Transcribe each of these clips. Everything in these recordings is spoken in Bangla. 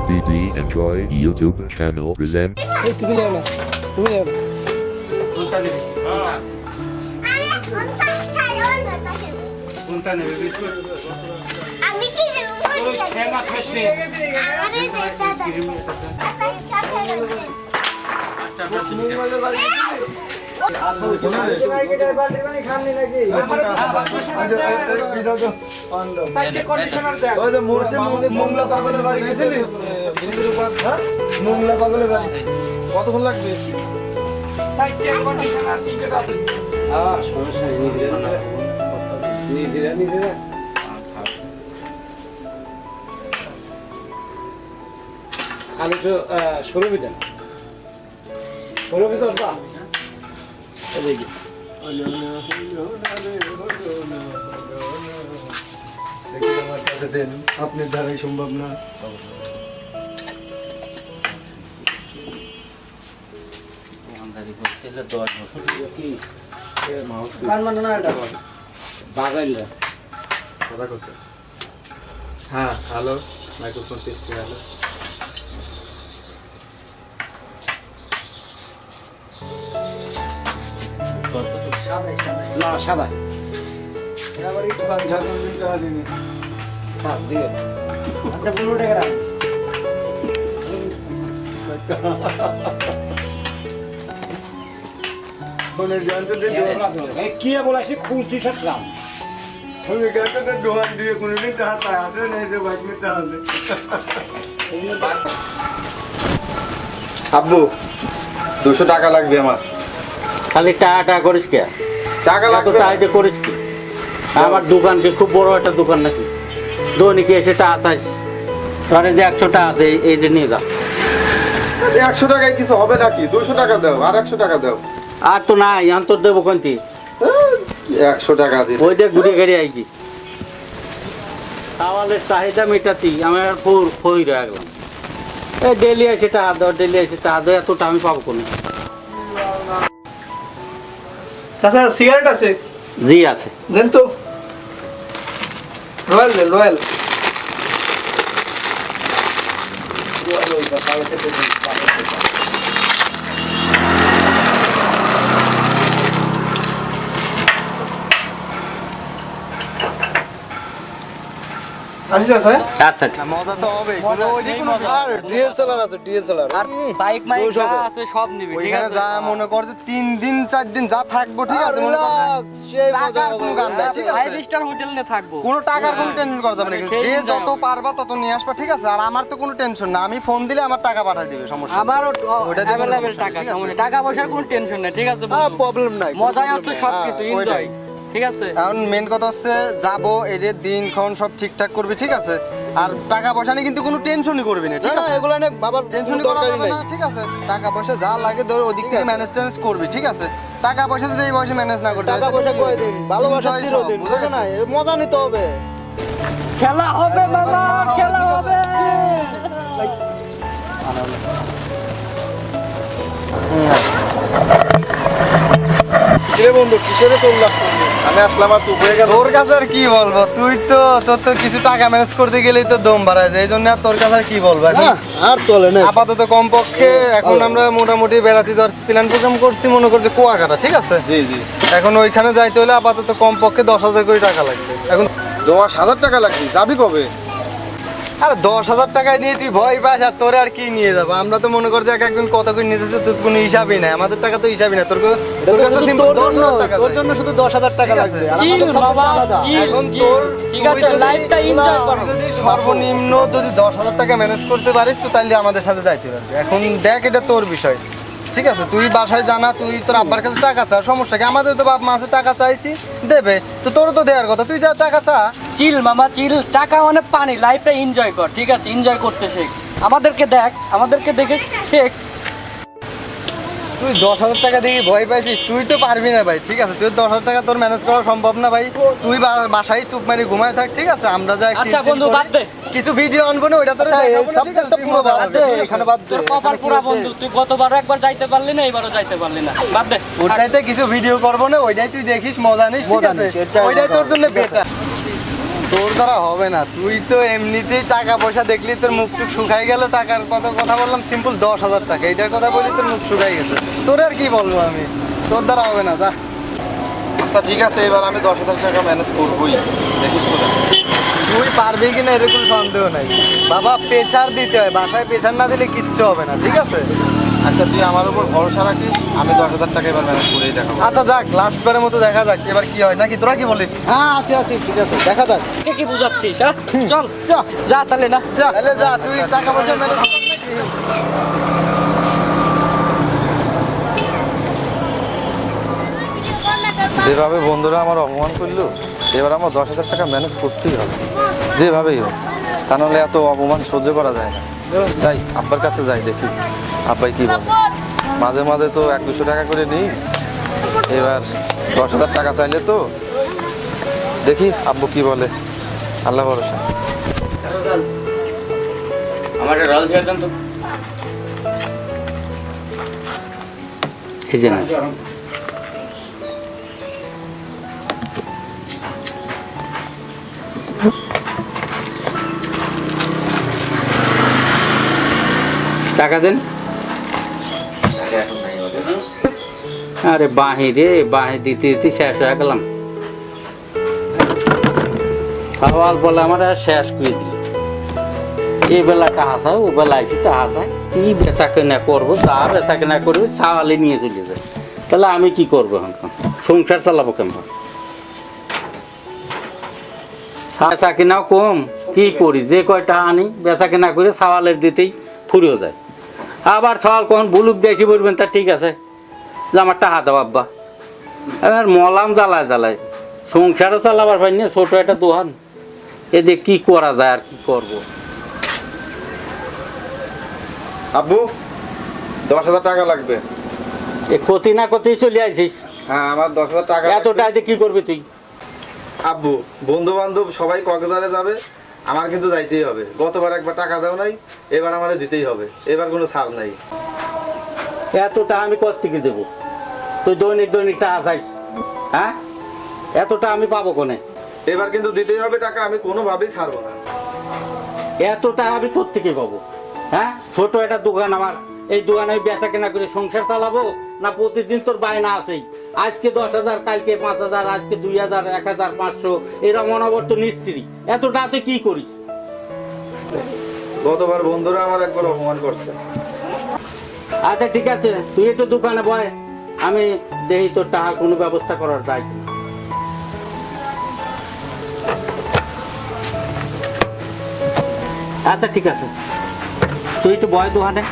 BD Enjoy YouTube channel present. তুমি লেও না তুমি লেও কোনটা নেবে বিস্কুট আমি কি দেব ওই ঠেঙ্গা ফেসলে আরে সাইডে কন্ডিশনার দেখ কতক্ষণ লাগবে? সাইডে কন্ডিশনার দিকে যাবে আলু তো সরবি দেন সরবি তো দা দেখি আমার কাছে দেন, আপনার দ্বারাই সম্ভব না। কথা করতে হ্যাঁ হ্যালো মাইক্রোফোন টেস্ট হ্যালো না সাদা আচ্ছা 15 টাকা রাখ ফোনের জানতে দে কি বলাছি খুলছি সব আমি গাটাটা দোয়ান দিয়ে কোনদিন টাকা আছে না যে বাইক নিতে হবে আব্বু 200 টাকা লাগবে আমার খালি টাকা করিস কে টাকা এত লাগবে টাকা দিয়ে করিস কি আমার দোকান কি খুব বড় একটা দোকান নাকি দৈনিক এসে টাকা চাইস ধরে যে 100 টাকা আছে এইটা নিয়ে যা 100 টাকায় কিছু হবে নাকি 200 টাকা দাও আর 100 টাকা দাও আর তো নাই অন্তর দেবো কোনটি 100 টাকা দিন ওইটা ঘুরে ঘুরে আইকি খাওয়ালের চাহিদা মেটাতি আমি আর ফই রাখলাম এই ডেলি এসে টাকা দাও ডেলি এসে টাকা দাও এতটা আমি পাবো কোনো চাচা সিগারেট আছে জি আছে দেন তো রয়্যাল দেন রয়্যাল আচ্ছা স্যার আচ্ছা ঠিক মজা তো হবে ওইদিকে কোনো আর ডিএসএলআর আছে ডিএসএলআর আর বাইক মাইক যা আছে সব নিবি ঠিক ওইখানে আছে যা মনে কর যে 3 দিন 4 দিন যা থাকবো ঠিক আছে মনে কর সেই মজা হবে ঠিক আছে ফাইভ স্টার হোটেল নে থাকবো কোনো টাকার কোনো টেনশন করা যাবে না সেই যে enjoy যত হবে। পারবা তত নিয়ে আসবা ঠিক আছে আর আমার তো কোনো টেনশন না আমি ফোন দিলে আমার টাকা পাঠিয়ে দিবে সমস্যা নেই। আমারও ওইটা দিয়ে কোনো অ্যাভেলেবেল সমস্যা টাকা নেই, ঠিক আছে? সমস্যা টাকা পয়সার কোনো টেনশন নেই ঠিক আছে বন্ধু? প্রবলেম নাই মজাই হচ্ছে সবকিছু হ্যাঁ, এনজয় ওইটাই। ঠিক আছে এখন মেন কথা হচ্ছে যাবো এদের দিনক্ষণ সব ঠিকঠাক করবি ঠিক আছে আর টাকা পয়সা নিয়ে কিন্তু কোনো টেনশনই করবি না ঠিক আছে এগুলো নিয়ে বাবার টেনশনই করা যাবে না ঠিক আছে টাকা পয়সা যা লাগে ধর ওদিক থেকে ম্যানেজ ট্যানেজ করবি ঠিক আছে টাকা পয়সা যদি এই বয়সে ম্যানেজ না করতে টাকা পয়সা কয় দিন ভালোবাসা চিরদিন বুঝছো না মজা নিতে হবে খেলা হবে মামা খেলা হবে কিরে বন্ধু কিসের তোল্লা আমি আসলাম আর চুপ হয়ে গেল তোর কাছে আর কি বলবো তুই তো তোর তো কিছু টাকা ম্যানেজ করতে গেলেই তো দম বাড়ায় যায় এই জন্য আর তোর কাছে আর কি বলবো আর চলে না আপাতত কমপক্ষে এখন আমরা মোটামুটি বেড়াতে যাওয়ার প্ল্যান প্রোগ্রাম করছি মনে করছে কুয়াকাটা ঠিক আছে জি জি এখন ওইখানে যাইতে হলে আপাতত কমপক্ষে 10,000 করে টাকা লাগবে এখন 10,000 টাকা লাগবে যাবি কবে আরে 10,000 টাকায় নিয়ে তুই ভয় পাস আর তোরে আর কি নিয়ে যাবো আমরা তো মনে করছি এক একজন কত করে নিয়ে যাচ্ছে তোর কোনো হিসাবই নাই আমাদের টাকা তো হিসাবই নাই তোর কাছে সিম্পল তোর জন্য শুধু 10,000 টাকা লাগবে আর চিল আমাদের সব বাবা আলাদা। চিল এখন চিল। তোর ঠিক তুই আছে যদি লাইফটা এনজয় করো যদি সর্বনিম্ন যদি 10,000 টাকা ম্যানেজ করতে পারিস তো তাহলে আমাদের সাথে যাইতে পারবি এখন দেখ এটা তোর বিষয় ঠিক আছে তুই বাসায় জানা তুই তোর আব্বার কাছে টাকা চা সমস্যা কি আমাদের তো বাপ মাসে টাকা চাইছি দেবে তো তোর তো দেওয়ার কথা তুই যা টাকা চা চিল মামা চিল টাকা মানে পানি লাইফটা এনজয় কর ঠিক আছে এনজয় করতে শেখ আমাদেরকে দেখ আমাদেরকে দেখে শেখ তুই 10,000 টাকা দিয়ে ভয় পাইছিস তুই তো পারবি না ভাই ঠিক আছে তুই 10,000 টাকা তোর ম্যানেজ করা সম্ভব না ভাই তুই বাসায় চুপ মারি ঘুমায় থাক ঠিক আছে আমরা যাই আচ্ছা বন্ধু বাদ দে কিছু ভিডিও অন করে ওইটা তোর পুরো বাদ দে এখানে বাদ দে তোর কপাল পুরা বন্ধু তুই গতবার একবার যাইতে পারলি না এবারও যাইতে পারলি না বাদ দে ওইটাইতে কিছু ভিডিও করবো না ওইটাই তুই দেখিস মজা নিস ঠিক আছে ওইটাই তোর জন্য বেটার তোর দ্বারা হবে না, তুই তো এমনিতেই টাকা পয়সা দেখলি তোর মুখ টুক শুকাই গেল। টাকার কথা বললাম সিম্পল 10,000 টাকা, এইটার কথা বলি তোর মুখ শুকাই গেছে। তোর আর কি বলবো আমি, তোর দ্বারা হবে না, যা। আচ্ছা ঠিক আছে, এবার আমি 10,000 টাকা ম্যানেজ করবোই, দেখিস তো। তুই পারবি কিনা এরকম সন্দেহ নাই বাবা, প্রেশার দিতে হয়, বাসায় প্রেশার না দিলে কিচ্ছু হবে না, ঠিক আছে? আচ্ছা তুই আমার উপর ভরসা রাখিস, আমি 10,000 টাকা এবার ম্যানেজ করেই দেখাবো। আচ্ছা যাক, লাস্ট বারের মতো দেখা যাক এবার কি হয়, নাকি তোরা কি বলিস? হ্যাঁ আছি আছি, ঠিক আছে দেখা যাক। কে কি বুঝাচ্ছিস? হ্যাঁ চল যা তাহলে না, তাহলে যা, তুই টাকা পয়সা ম্যানেজ। যেভাবে বন্ধুরা আমার অপমান করলো, এবার আমার 10,000 টাকা ম্যানেজ করতেই হবে, যেভাবেই হোক, তা নাহলে এত অপমান সহ্য করা যায় না। যাই আব্বার কাছে যাই, দেখি আব্বাই কি বলে। মাঝে মাঝে তো 100-200 টাকা করে নিই, এবার 10,000 টাকা চাইলে তো দেখি আব্বু কি বলে, আল্লাহ ভরসা। আমার রল ছেড়ে দেন তো। এই যে না, টাকা দেন। আরে বাহিরে বাহি দিতে দিতে শেষ হয়ে গেলাম। সওয়াল বলে আমার শেষ করে দিল। এই বেলা টাহা চাই, ও বেলা এসে টাহা চাই, কি বেচা কেনা করবো, যা বেচা কেনা করবো সাওয়ালে নিয়ে চলে যায়। তাহলে আমি কি করবো এখন, সংসার চালাবো কেমন? বেচা কেনাও কম, কি করি, যে কয়টা আনি বেচা কেনা করে সাওয়ালের দিতেই ফুরিয়ে যায়। আবার সওয়াল কখন বুলুক দিয়ে এসে বলবেন, তা ঠিক আছে যে আমার টাহা দাও আব্বা। এবার মলাম জ্বালায় জ্বালায় সংসারও চালাবার পাই না, ছোট একটা দোকান, এদের কি করা যায় আর কি করব। আব্বু 10,000 টাকা লাগবে। এ ক্ষতি না ক্ষতি চলে আসিস। হ্যাঁ আমার 10,000 টাকা। এতটা দিয়ে কি করবি তুই? আব্বু বন্ধু বান্ধব সবাই কক্সবাজারে যাবে, আমার কিন্তু যাইতেই হবে। গতবার একবার টাকা দাও নাই, এবার আমারে দিতেই হবে, এবার কোনো ছাড় নাই। এতটা আমি কোত্থেকে দেবো? তুই দৈনিক দৈনিক টাকা চাইস, হ্যাঁ? এতটা আমি পাবো কোনে? এবার কিন্তু দিতেই হবে টাকা, আমি কোনোভাবেই ছাড়বো না। এতটা আমি কোত্থেকে পাবো? হ্যাঁ, ছোট একটা দোকান আমার, এই দোকানে আমি বেচা কেনা করে সংসার চালাবো না? প্রতিদিন তোর বায়না আছেই, আজকে 10,000, কালকে 5,000, আজকে 2,000, 1,500, এরকম অনবরত নিশ্চিত। এতটা তুই কি করিস? গতবার বন্ধুরা আমার একবার অপমান করছে। আচ্ছা ঠিক আছে, তুই একটু দোকানে বয়, আমি দেখি তোর টাকা কোনো ব্যবস্থা করার দায়িত্ব। আচ্ছা ঠিক আছে, তুই একটু বয় দোকানে,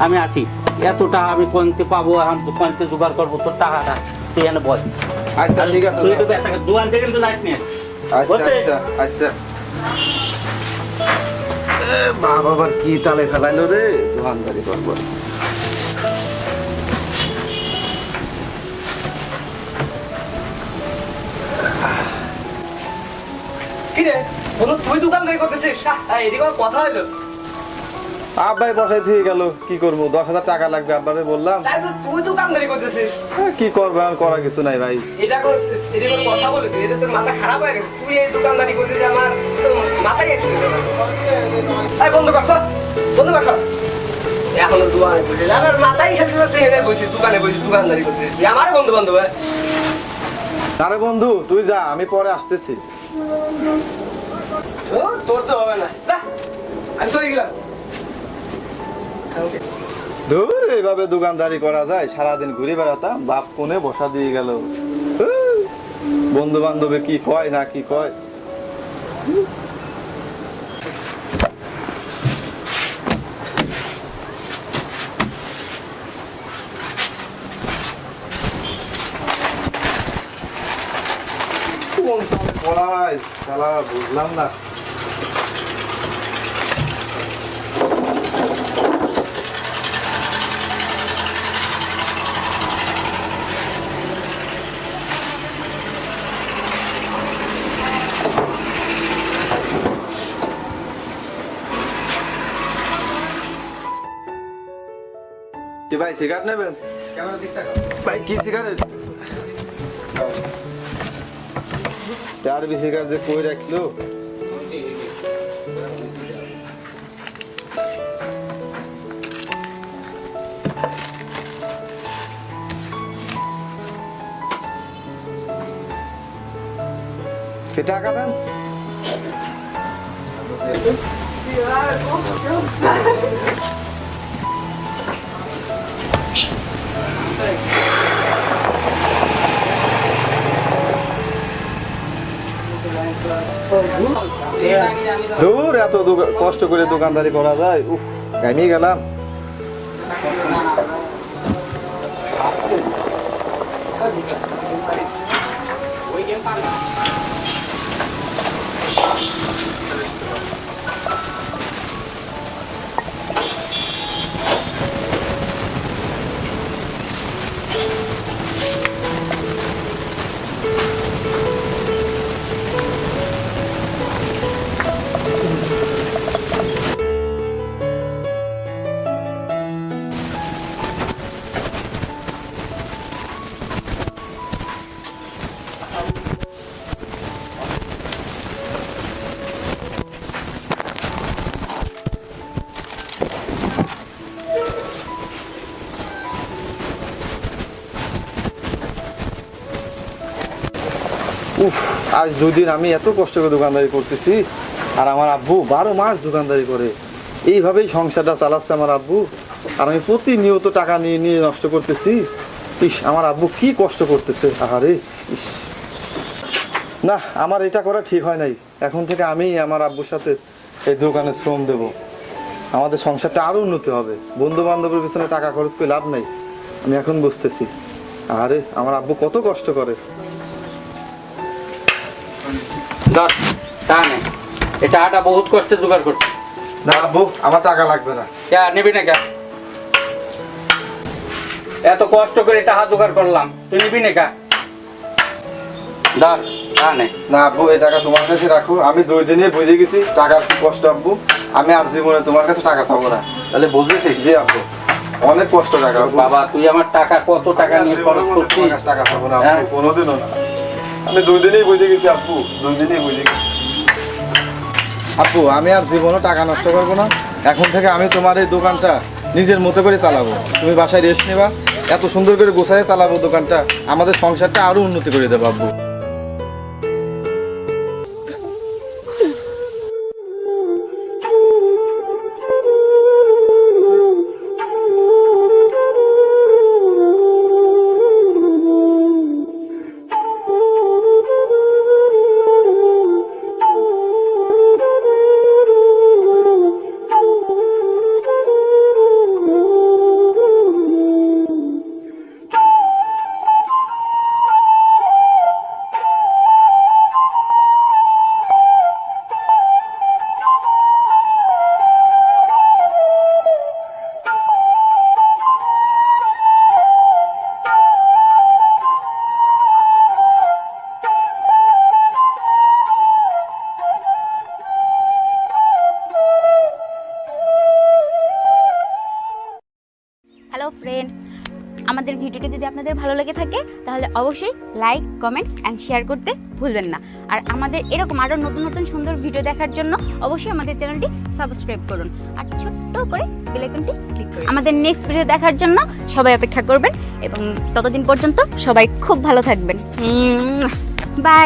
আমি আসি। এত টাকা আমি কোনতে পাবো, এখন কোনতে জোগাড় করবো তোর টাকাটা? তুই এনে বয়। আচ্ছা ঠিক আছে, তুই একটু ব্যস্ত দোকান থেকে কিন্তু যাস নিয়ে। আচ্ছা আচ্ছা আচ্ছা। মা বাবার কি তালে ফেলাইলো রে, দোকানদারি করবো। কি রে বলো, তুই দোকানদারি করতেছিস? এদিকে আমার কথা হইলো। আব্বাই বসাই দিয়ে গেল, কি করবো, 10,000 টাকা লাগবে, আব্বারে বললাম। তাই বলে তুই দোকানদারি করতেছিস? কি করবো, আমার করা কিছু নাই ভাই। এটা কোনো এদিকে কোনো কথা বলে তুই, এটা তোর মাথা খারাপ হয়ে গেছে। তুই এই দোকানদারি করছিস, আমার তোর মাথায় গেছে। এই বন্ধ কর সব, বন্ধ কর সব। এখনো দোকানে বসে আমার মাথায় খেলছিস, তুই এখানে বসিস, দোকানে বসিস, দোকানদারি করছিস। তুই আমার বন্ধু বান্ধব। আরে বন্ধু তুই যা, আমি পরে আসতেছি। তোর তো হবে না, যা আমি চলে গেলাম। ধুর, এইভাবে দোকানদারি করা যায়? সারাদিন ঘুরে বেড়াতাম, বাপ কোনে বসা দিয়ে গেল। বন্ধু বান্ধবে কি কয় না কি কয়। কোন তালে পড়ায় শালা, বুঝলাম না। কি ভাই সিগারেট নেবেন? ভাই কি সিগারেট? চার বেশি কাজ যে কই রাখলো টাকা দেন দূর এত কষ্ট করে দোকানদারি করা যায় উফ ঘামিয়ে গেলাম উফ আজ 2 দিন আমি এত কষ্ট করে দোকানদারি করতেছি আর আমার আব্বু 12 মাস দোকানদারি করে এইভাবেই সংসারটা চালাচ্ছে আমার আব্বু আর আমি প্রতিনিয়ত টাকা নিয়ে নিয়ে নষ্ট করতেছি ইস আমার আব্বু কি কষ্ট করতেছে আহারে ইস না আমার এটা করা ঠিক হয় নাই এখন থেকে আমি আমার আব্বুর সাথে এই দোকানে শ্রম দেব আমাদের সংসারটা আরো উন্নতি হবে বন্ধু বান্ধবের পিছনে টাকা খরচ করে লাভ নাই আমি এখন বুঝতেছি আরে আমার আব্বু কত কষ্ট করে ধর টাকা নে এই টাকাটা বহুত কষ্টে জোগাড় করছি না আব্বু আমার টাকা লাগবে না কে নিবি না কে এত কষ্ট করে টাকা জোগাড় করলাম তুই নিবি না কে ধর টাকা নে না আব্বু এই টাকা তোমার কাছে রাখো আমি 2 দিনে বুঝে গেছি টাকার কি কষ্ট আব্বু আমি আর জীবনে তোমার কাছে টাকা চাবো না তাহলে বুঝেছিস জি আব্বু অনেক কষ্ট টাকা আব্বু বাবা তুই আমার টাকা কত টাকা নিয়ে খরচ করছিস তোমার কাছে টাকা চাবো না হ্যাঁ? আব্বু কোনোদিনও না আমি 2 দিনেই বুঝে গেছি আব্বু 2 দিনেই বুঝে গেছি আব্বু আমি আর জীবনে টাকা নষ্ট করবো না এখন থেকে আমি তোমার এই দোকানটা নিজের মতো করে চালাবো তুমি বাসায় রেস্ট নেবা এত সুন্দর করে গোছায় চালাবো দোকানটা আমাদের সংসারটা আরো উন্নতি করে দেবো আব্বু হ্যালো ফ্রেন্ড, আমাদের ভিডিওটি যদি আপনাদের ভালো লেগে থাকে তাহলে অবশ্যই লাইক, কমেন্ট অ্যান্ড শেয়ার করতে ভুলবেন না। আর আমাদের এরকম আরও নতুন নতুন সুন্দর ভিডিও দেখার জন্য অবশ্যই আমাদের চ্যানেলটি সাবস্ক্রাইব করুন আর ছোট্ট করে বেল আইকনটি ক্লিক করুন। আমাদের নেক্সট ভিডিও দেখার জন্য সবাই অপেক্ষা করবেন এবং ততদিন পর্যন্ত সবাই খুব ভালো থাকবেন। বাই।